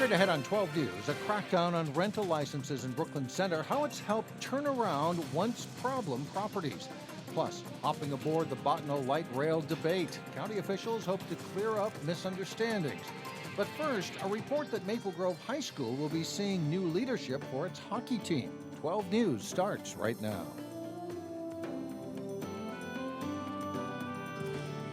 Straight ahead on 12 News, a crackdown on rental licenses in Brooklyn Center, how it's helped turn around once problem properties. Plus, hopping aboard the Bottineau light rail debate. County officials hope to clear up misunderstandings. But first, a report that Maple Grove High School will be seeing new leadership for its hockey team. 12 News starts right now.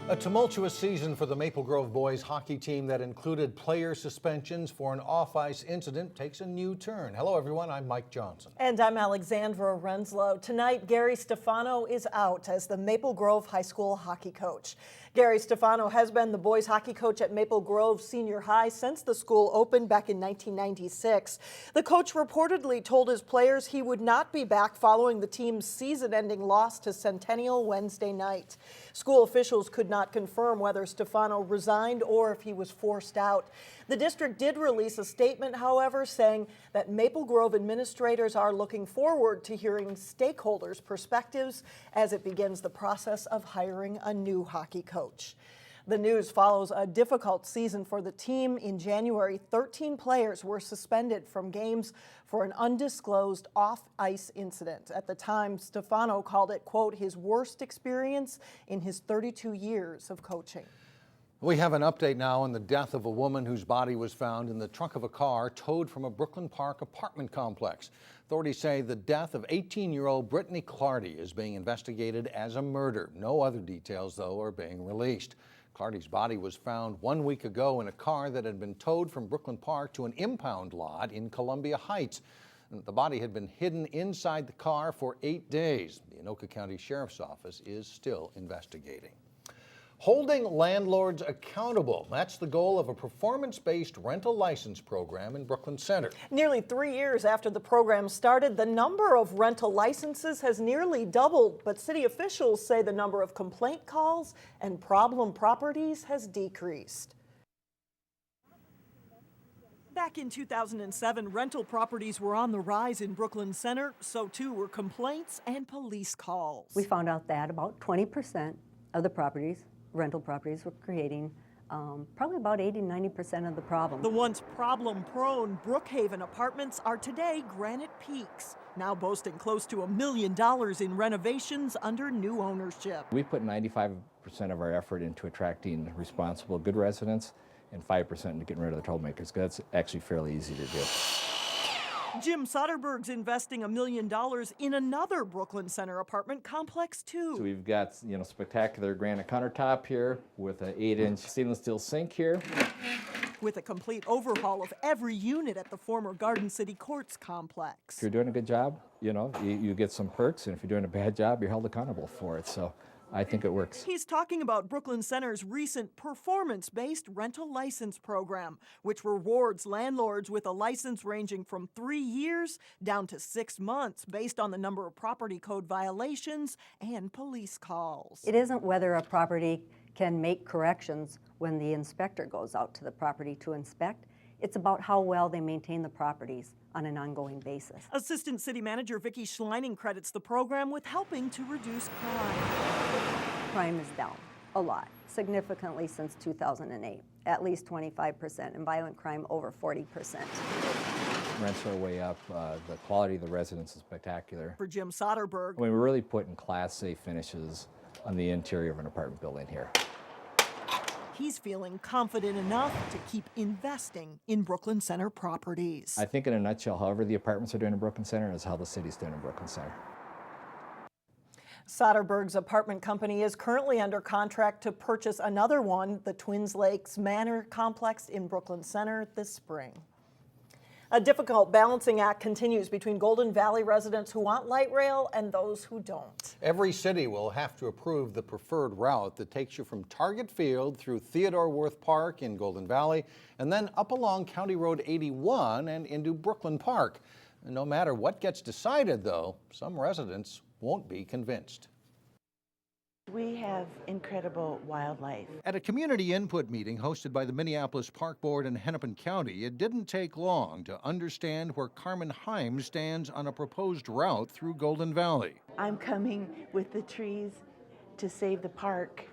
A tumultuous season for the Maple Grove boys hockey team that included player suspensions for an off-ice incident takes a new turn. Hello, everyone. I'm Mike Johnson. And I'm Alexandra Renslow. Tonight, Gary Stefano is out as the Maple Grove High School hockey coach. Gary Stefano has been the boys hockey coach at Maple Grove Senior High since the school opened back in 1996. The coach reportedly told his players he would not be back following the team's season-ending loss to Centennial Wednesday night. School officials could not confirm whether Stefano resigned or if he was forced out. The district did release a statement, however, saying that Maple Grove administrators are looking forward to hearing stakeholders' perspectives as it begins the process of hiring a new hockey coach. The news follows a difficult season for the team. In January, 13 players were suspended from games for an undisclosed off-ice incident. At the time, Stefano called it, quote, his worst experience in his 32 years of coaching. We have an update now on the death of a woman whose body was found in the trunk of a car towed from a Brooklyn Park apartment complex. Authorities say the death of 18-year-old Brittany Clardy is being investigated as a murder. No other details, though, are being released. Clardy's body was found 1 week ago in a car that had been towed from Brooklyn Park to an impound lot in Columbia Heights. The body had been hidden inside the car for 8 days. The Anoka County Sheriff's Office is still investigating. Holding landlords accountable. That's the goal of a performance-based rental license program in Brooklyn Center. Nearly 3 years after the program started, the number of rental licenses has nearly doubled, but city officials say the number of complaint calls and problem properties has decreased. Back in 2007, rental properties were on the rise in Brooklyn Center. So too were complaints and police calls. We found out that about 20% of the rental properties were creating probably about 80–90% of the problem. The once problem-prone Brookhaven apartments are today Granite Peaks, now boasting close to $1 million in renovations under new ownership. We put 95% of our effort into attracting responsible, good residents and 5% into getting rid of the troublemakers, because that's actually fairly easy to do. Jim Soderberg's investing $1 million in another Brooklyn Center apartment complex, too. So we've got, spectacular granite countertop here with an 8-inch stainless steel sink here. With a complete overhaul of every unit at the former Garden City Courts complex. If you're doing a good job, you get some perks, and if you're doing a bad job, you're held accountable for it. So I think it works. He's talking about Brooklyn Center's recent performance-based rental license program, which rewards landlords with a license ranging from 3 years down to 6 months based on the number of property code violations and police calls. It isn't whether a property can make corrections when the inspector goes out to the property to inspect. It's about how well they maintain the properties on an ongoing basis. Assistant City Manager Vicki Schleining credits the program with helping to reduce crime. Crime is down a lot, significantly since 2008, at least 25%, and violent crime over 40%. Rents are way up. The quality of the residence is spectacular. For Jim Soderberg, we're really putting Class A finishes on the interior of an apartment building here. He's feeling confident enough to keep investing in Brooklyn Center properties. I think in a nutshell, however the apartments are doing in Brooklyn Center is how the city's doing in Brooklyn Center. Soderberg's apartment company is currently under contract to purchase another one, the Twins Lakes Manor complex in Brooklyn Center, this spring. A difficult balancing act continues between Golden Valley residents who want light rail and those who don't. Every city will have to approve the preferred route that takes you from Target Field through Theodore Wirth Park in Golden Valley and then up along County Road 81 and into Brooklyn Park. No matter what gets decided, though, some residents won't be convinced. We have incredible wildlife. At a community input meeting hosted by the Minneapolis Park Board in Hennepin County, it didn't take long to understand where Carmen Heim stands on a proposed route through Golden Valley. I'm coming with the trees to save the park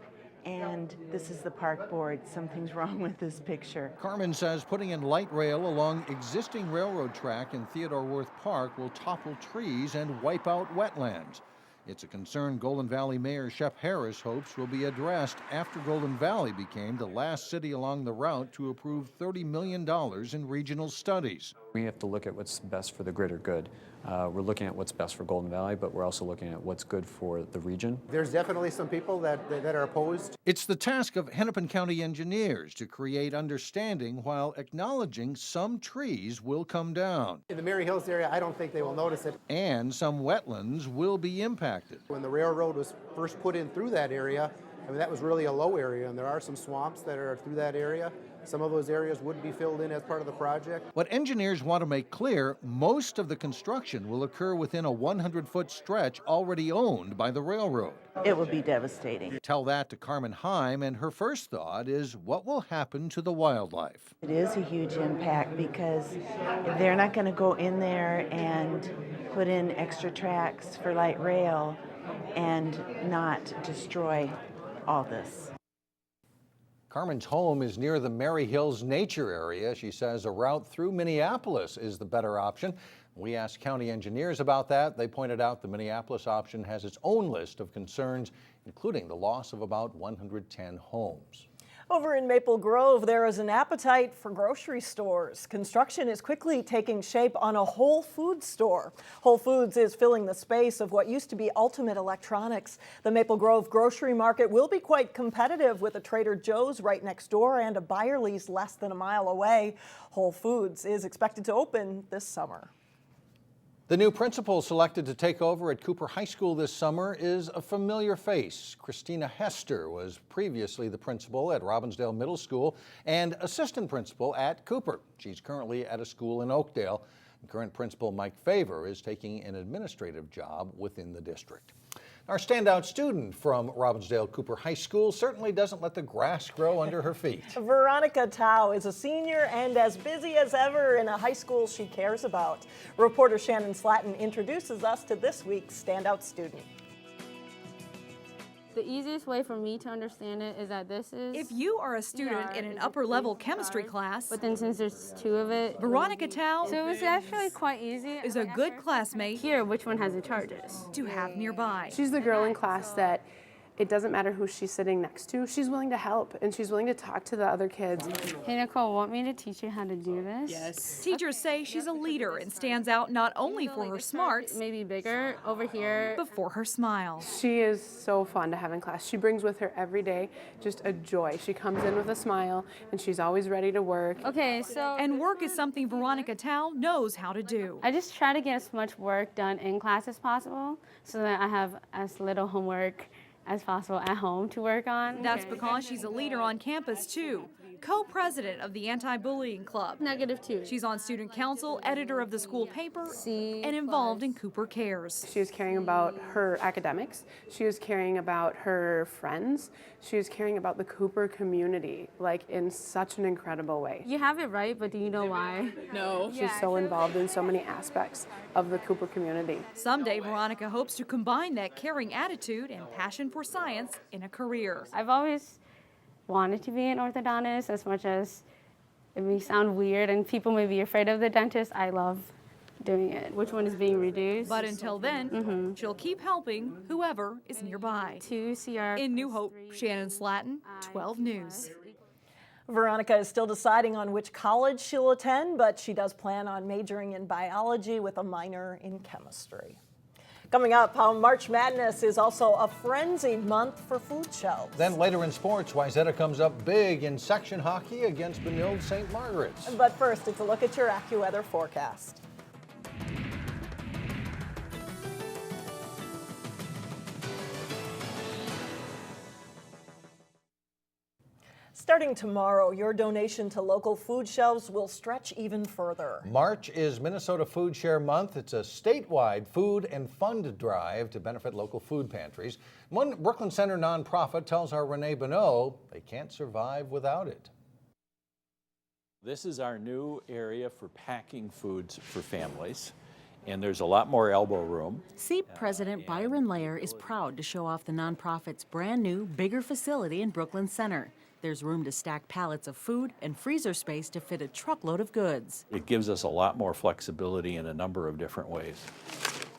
and this is the park board. Something's wrong with this picture. Carmen says putting in light rail along existing railroad track in Theodore Wirth Park will topple trees and wipe out wetlands. It's a concern Golden Valley Mayor Shep Harris hopes will be addressed after Golden Valley became the last city along the route to approve $30 million in regional studies. We have to look at what's best for the greater good. We're looking at what's best for Golden Valley, but we're also looking at what's good for the region. There's definitely some people that are opposed. It's the task of Hennepin County engineers to create understanding while acknowledging some trees will come down. In the Mary Hills area, I don't think they will notice it. And some wetlands will be impacted. When the railroad was first put in through that area, I mean, that was really a low area, and there are some swamps that are through that area. Some of those areas would be filled in as part of the project. What engineers want to make clear, most of the construction will occur within a 100-foot stretch already owned by the railroad. It will be devastating. Tell that to Carmen Heim, and her first thought is what will happen to the wildlife. It is a huge impact because they're not going to go in there and put in extra tracks for light rail and not destroy all this. Carmen's home is near the Mary Hills Nature Area. She says a route through Minneapolis is the better option. We asked county engineers about that. They pointed out the Minneapolis option has its own list of concerns, including the loss of about 110 homes. Over in Maple Grove, there is an appetite for grocery stores. Construction is quickly taking shape on a Whole Foods store. Whole Foods is filling the space of what used to be Ultimate Electronics. The Maple Grove grocery market will be quite competitive with a Trader Joe's right next door and a Byerly's less than a mile away. Whole Foods is expected to open this summer. The new principal selected to take over at Cooper High School this summer is a familiar face. Christina Hester was previously the principal at Robbinsdale Middle School and assistant principal at Cooper. She's currently at a school in Oakdale. Current principal Mike Favor is taking an administrative job within the district. Our standout student from Robbinsdale Cooper High School certainly doesn't let the grass grow under her feet. Veronica Tao is a senior and as busy as ever in a high school she cares about. Reporter Shannon Slatton introduces us to this week's standout student. The easiest way for me to understand it is that this is... If you are a student in an upper-level chemistry class, but then since there's two of it... Veronica Tao So it was actually quite easy. is a good classmate Here, which one has the charges? to have nearby. She's the girl in class that it doesn't matter who she's sitting next to. She's willing to help, and she's willing to talk to the other kids. Hey, Nicole, want me to teach you how to do this? Yes. Teachers say she's a leader and stands out not only for her smarts, Maybe bigger over here. but for her smile. She is so fun to have in class. She brings with her every day just a joy. She comes in with a smile, and she's always ready to work. Okay, so... And work is something Veronica Tao knows how to do. I just try to get as much work done in class as possible so that I have as little homework as possible at home to work on. That's because she's a leader on campus, too. Co-president of the Anti-Bullying Club. -2. She's on student council, editor of the school paper, C and involved in Cooper Cares. She is caring about her academics. She is caring about her friends. She is caring about the Cooper community, like in such an incredible way. You have it right, but do you know why? No. She's so involved in so many aspects of the Cooper community. Someday, Veronica hopes to combine that caring attitude and passion for science in a career. I've always wanted to be an orthodontist, as much as it may sound weird and people may be afraid of the dentist. I love doing it. Which one is being reduced? But until then, she'll keep helping whoever is nearby. 2 CR. In New Hope, Shannon Slatton, 12 News. Veronica is still deciding on which college she'll attend, but she does plan on majoring in biology with a minor in chemistry. Coming up, how March Madness is also a frenzied month for food shelves. Then later in sports, Wayzata comes up big in section hockey against Benilde-St. Margaret's. But first, it's a look at your AccuWeather forecast. Starting tomorrow, your donation to local food shelves will stretch even further. March is Minnesota FoodShare Month. It's a statewide food and fund drive to benefit local food pantries. One Brooklyn Center nonprofit tells our Renee Bonneau they can't survive without it. This is our new area for packing foods for families. and there's a lot more elbow room. SEEP President Byron Lair is proud to show off the nonprofit's brand new, bigger facility in Brooklyn Center. There's room to stack pallets of food and freezer space to fit a truckload of goods. It gives us a lot more flexibility in a number of different ways.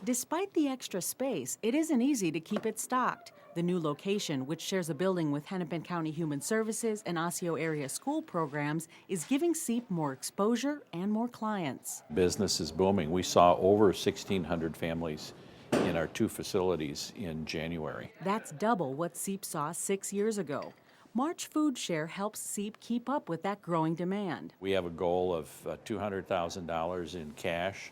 Despite the extra space, it isn't easy to keep it stocked. The new location, which shares a building with Hennepin County Human Services and Osseo area school programs, is giving SEEP more exposure and more clients. Business is booming. We saw over 1,600 families in our 2 facilities in January. That's double what SEEP saw 6 years ago. March FoodShare helps SEEP keep up with that growing demand. We have a goal of $200,000 in cash,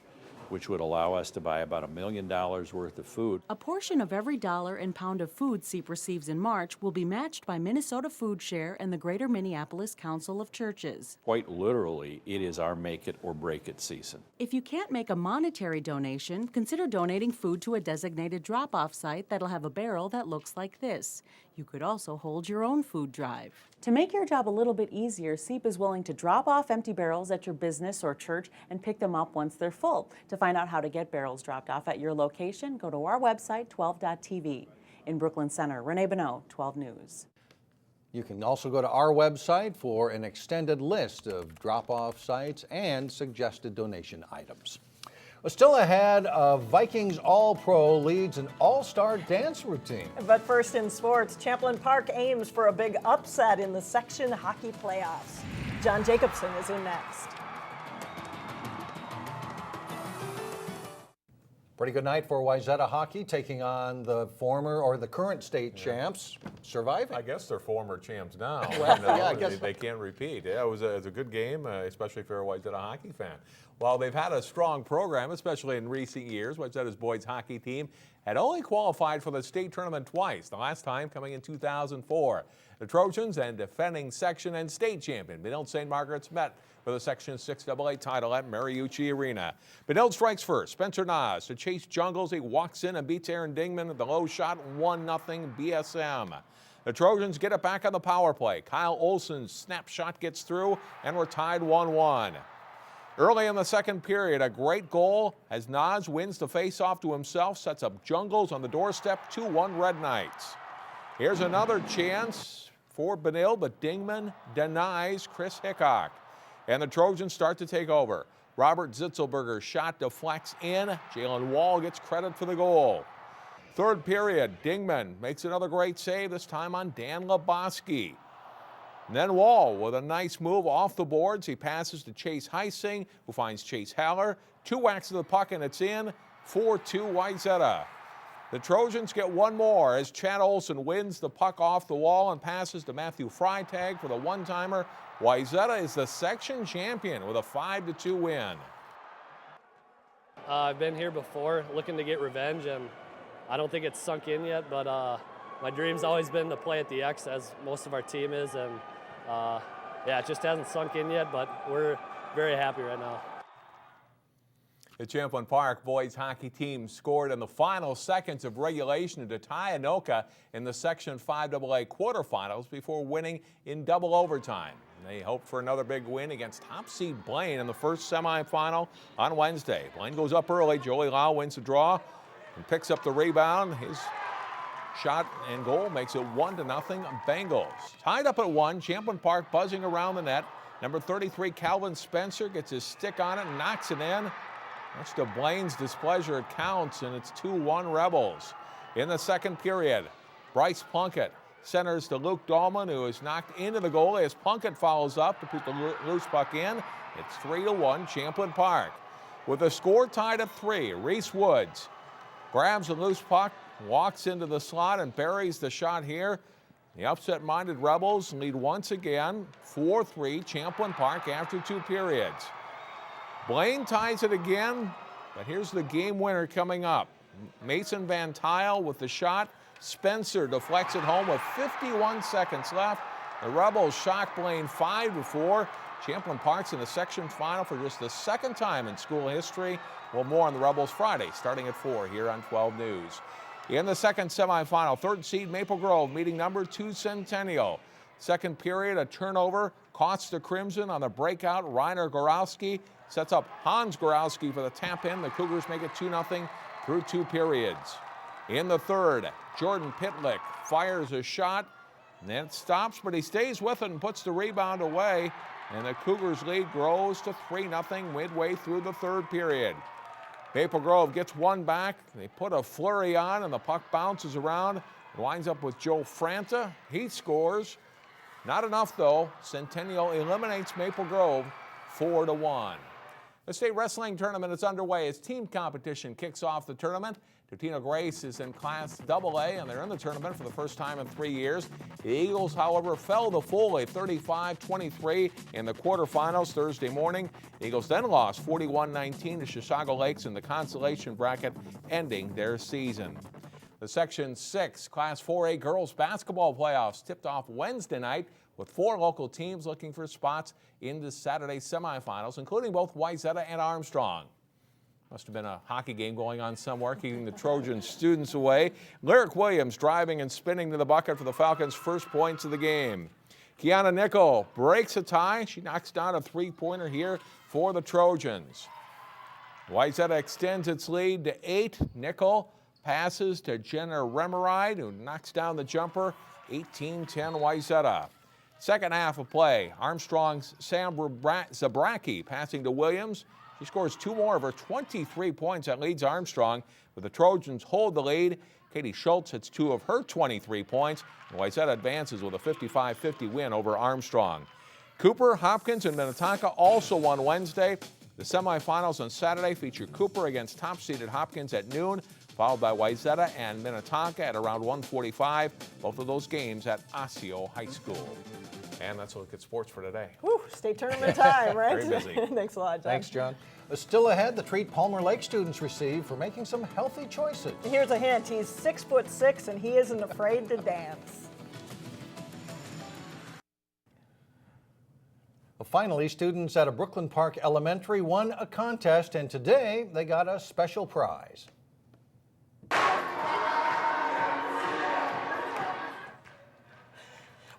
which would allow us to buy about $1 million worth of food. A portion of every dollar and pound of food SEEP receives in March will be matched by Minnesota FoodShare and the Greater Minneapolis Council of Churches. Quite literally, it is our make it or break it season. If you can't make a monetary donation, consider donating food to a designated drop-off site that'll have a barrel that looks like this. You could also hold your own food drive. To make your job a little bit easier, SEEP is willing to drop off empty barrels at your business or church and pick them up once they're full. To find out how to get barrels dropped off at your location, go to our website, 12.tv. In Brooklyn Center, Renee Bonneau, 12 News. You can also go to our website for an extended list of drop-off sites and suggested donation items. Well, still ahead, Vikings All-Pro leads an all-star dance routine. But first in sports, Champlin Park aims for a big upset in the section hockey playoffs. John Jacobson is in next. Pretty good night for Wayzata hockey, taking on the current state champs, surviving. I guess they're former champs now. Well, yeah, I guess they can't repeat. Yeah, it was a good game, especially if you're a Wayzata hockey fan. While they've had a strong program, especially in recent years, Wayzata's boys hockey team had only qualified for the state tournament twice, the last time coming in 2004. The Trojans and defending section and state champion Benilde-St. Margaret's met for the Section 6AA title at Mariucci Arena. Benilde strikes first. Spencer Nas to chase Jungles. He walks in and beats Aaron Dingman at the low shot, 1-0 BSM. The Trojans get it back on the power play. Kyle Olson's snap shot gets through, and we're tied 1-1. Early in the second period, a great goal as Nas wins the face-off to himself, sets up Jungles on the doorstep, 2-1 Red Knights. Here's another chance for Benilde, but Dingman denies Chris Hickok. And the Trojans start to take over. Robert Zitzelberger's shot deflects in. Jalen Wall gets credit for the goal. Third period, Dingman makes another great save, this time on Dan Lebowski. And then Wall with a nice move off the boards. He passes to Chase Heising, who finds Chase Haller. 2 whacks of the puck and it's in. 4-2 Wayzata. The Trojans get one more as Chad Olson wins the puck off the wall and passes to Matthew Freitag for the one-timer. Wayzata is the section champion with a 5-2 win. I've been here before looking to get revenge, and I don't think it's sunk in yet, but my dream's always been to play at the X, as most of our team is, and yeah, it just hasn't sunk in yet, but we're very happy right now. The Champlin Park boys hockey team scored in the final seconds of regulation to tie Anoka in the Section 5AA quarterfinals before winning in double overtime. They hope for another big win against top seed Blaine in the first semifinal on Wednesday. Blaine goes up early. Joey Lau wins the draw and picks up the rebound. His shot and goal makes it 1-0 Bengals. Tied up at 1, Champlin Park buzzing around the net. Number 33, Calvin Spencer, gets his stick on it and knocks it in. Much to Blaine's displeasure, it counts, and it's 2-1 Rebels. In the second period, Bryce Plunkett centers to Luke Dahlman, who is knocked into the goal as Plunkett follows up to put the loose puck in. It's 3-1 Champlin Park. With the score tied at 3, Reese Woods grabs a loose puck, walks into the slot, and buries the shot here. The upset-minded Rebels lead once again, 4-3 Champlin Park after 2 periods. Blaine ties it again, but here's the game winner coming up. Mason Van Tile with the shot. Spencer deflects it home with 51 seconds left. The Rebels shock Blaine 5-4. Champlin Park's in the section final for just the second time in school history. Well, more on the Rebels Friday, starting at 4 here on 12 News. In the second semifinal, third seed Maple Grove meeting number 2 Centennial. Second period, a turnover costs the Crimson on the breakout. Reiner Gorowski sets up Hans Gorowski for the tap in. The Cougars make it 2-0 through 2 periods. In the third, Jordan Pitlick fires a shot, and then it stops, but he stays with it and puts the rebound away, and the Cougars' lead grows to 3-0 midway through the third period. Maple Grove gets one back. They put a flurry on, and the puck bounces around. Winds up with Joe Franta. He scores. Not enough, though. Centennial eliminates Maple Grove 4-1. The state wrestling tournament is underway as team competition kicks off the tournament. Totino Grace is in Class AA, and they're in the tournament for the first time in 3 years. The Eagles, however, fell to Foley 35-23 in the quarterfinals Thursday morning. The Eagles then lost 41-19 to Chisago Lakes in the consolation bracket, ending their season. The Section 6 Class 4A girls basketball playoffs tipped off Wednesday night with 4 local teams looking for spots in the Saturday semifinals, including both Wayzata and Armstrong. Must have been a hockey game going on somewhere, keeping the Trojan students away. Lyric Williams driving and spinning to the bucket for the Falcons' first points of the game. Kiana Nickel breaks a tie. She knocks down a 3-pointer here for the Trojans. Wayzata extends its lead to 8. Nickel passes to Jenna Remeride, who knocks down the jumper. 18-10 Wayzata. Second half of play, Armstrong's Sam Zabracki passing to Williams. She scores 2 more of her 23 points. That leads Armstrong, but the Trojans hold the lead. Katie Schultz hits 2 of her 23 points. And Wayzata advances with a 55-50 win over Armstrong. Cooper, Hopkins, and Minnetonka also won Wednesday. The semifinals on Saturday feature Cooper against top-seeded Hopkins at noon, followed by Wayzata and Minnetonka at around 1:45. Both of those games at Osseo High School. And that's a look at sports for today. Whew, state tournament time, right? Very busy. Thanks a lot, John. Thanks, John. Still ahead, the treat Palmer Lake students receive for making some healthy choices. Here's a hint. He's 6'6" and he isn't afraid to dance. Well, finally, students at a Brooklyn Park Elementary won a contest, and today they got a special prize.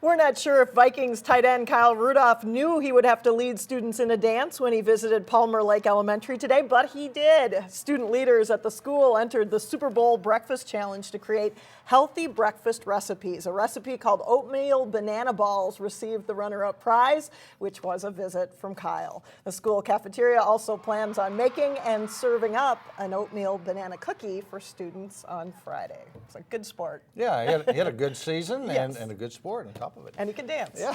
We're not sure if Vikings tight end Kyle Rudolph knew he would have to lead students in a dance when he visited Palmer Lake Elementary today, but he did. Student leaders at the school entered the Super Bowl Breakfast Challenge to create healthy breakfast recipes. A recipe called oatmeal banana balls received the runner-up prize, which was a visit from Kyle. The school cafeteria also plans on making and serving up an oatmeal banana cookie for students on Friday. It's a good sport. Yeah, he had a good season Yes. and a good sport on top of it. And he can dance. Yeah,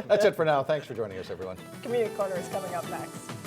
that's it for now. Thanks for joining us, everyone. Community Corner is coming up next.